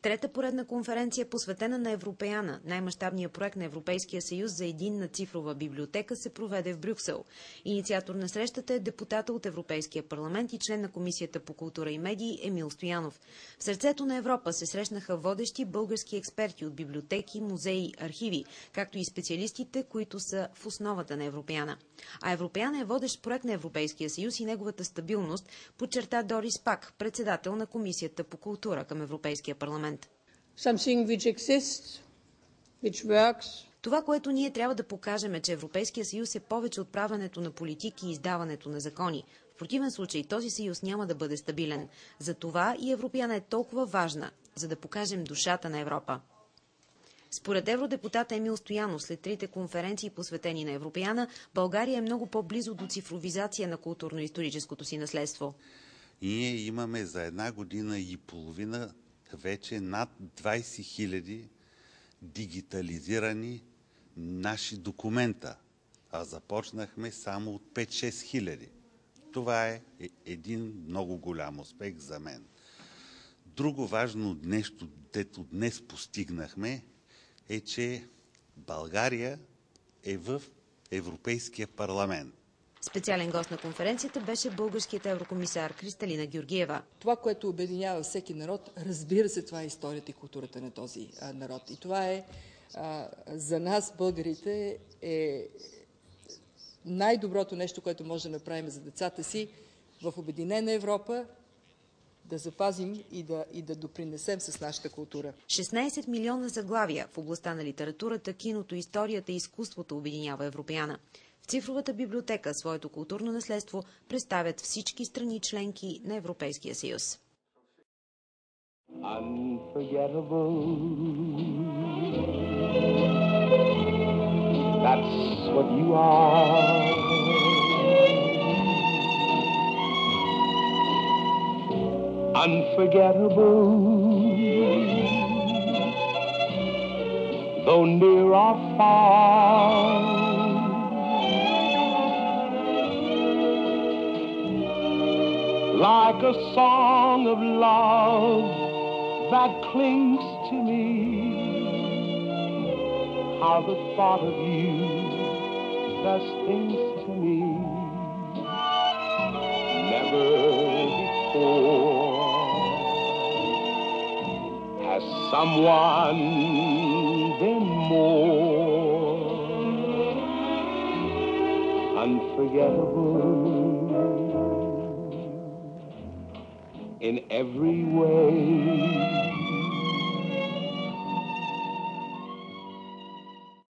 Трета поредна конференция, посветена на Европеяна, най-мащабният проект на Европейския съюз за единна цифрова библиотека, се проведе в Брюксел. Инициатор на срещата е депутата от Европейския парламент и член на Комисията по култура и медии Емил Стоянов. В сърцето на Европа се срещнаха водещи български експерти от библиотеки, музеи, архиви, както и специалистите, които са в основата на Европеяна. А Европеяна е водещ проект на Европейския съюз и неговата стабилност, подчерта Дорис Пак, председател на Комисията по култура към Европейския парламент. Това, което ние трябва да покажем, е, че Европейския съюз е повече от правенето на политики и издаването на закони. В противен случай този съюз няма да бъде стабилен. Затова и Европеяна е толкова важна, за да покажем душата на Европа. Според евродепутата Емил Стоянов, след трите конференции, посветени на Европеяна, България е много по-близо до цифровизация на културно-историческото си наследство. Ние имаме за 1 година и половина вече над 20 000 дигитализирани наши документа, а започнахме само от 5-6 хиляди. Това е един много голям успех за мен. Друго важно нещо, дето днес постигнахме, е, че България е в Европейския парламент. Специален гост на конференцията беше българският еврокомисар Кристалина Георгиева. Това, което обединява всеки народ, разбира се, това е историята и културата на този народ. И това е за нас, българите, е най-доброто нещо, което може да направим за децата си в Обединена Европа, да запазим и да допринесем с нашата култура. 16 милиона заглавия в областта на литературата, киното, историята и изкуството обединява Европеяна. В цифровата библиотека своето културно наследство представят всички страни членки на Европейския съюз. Unforgettable, though near or far, like a song of love that clings to me, how the thought of you does things to me never before. Has someone been more unforgettable in every way?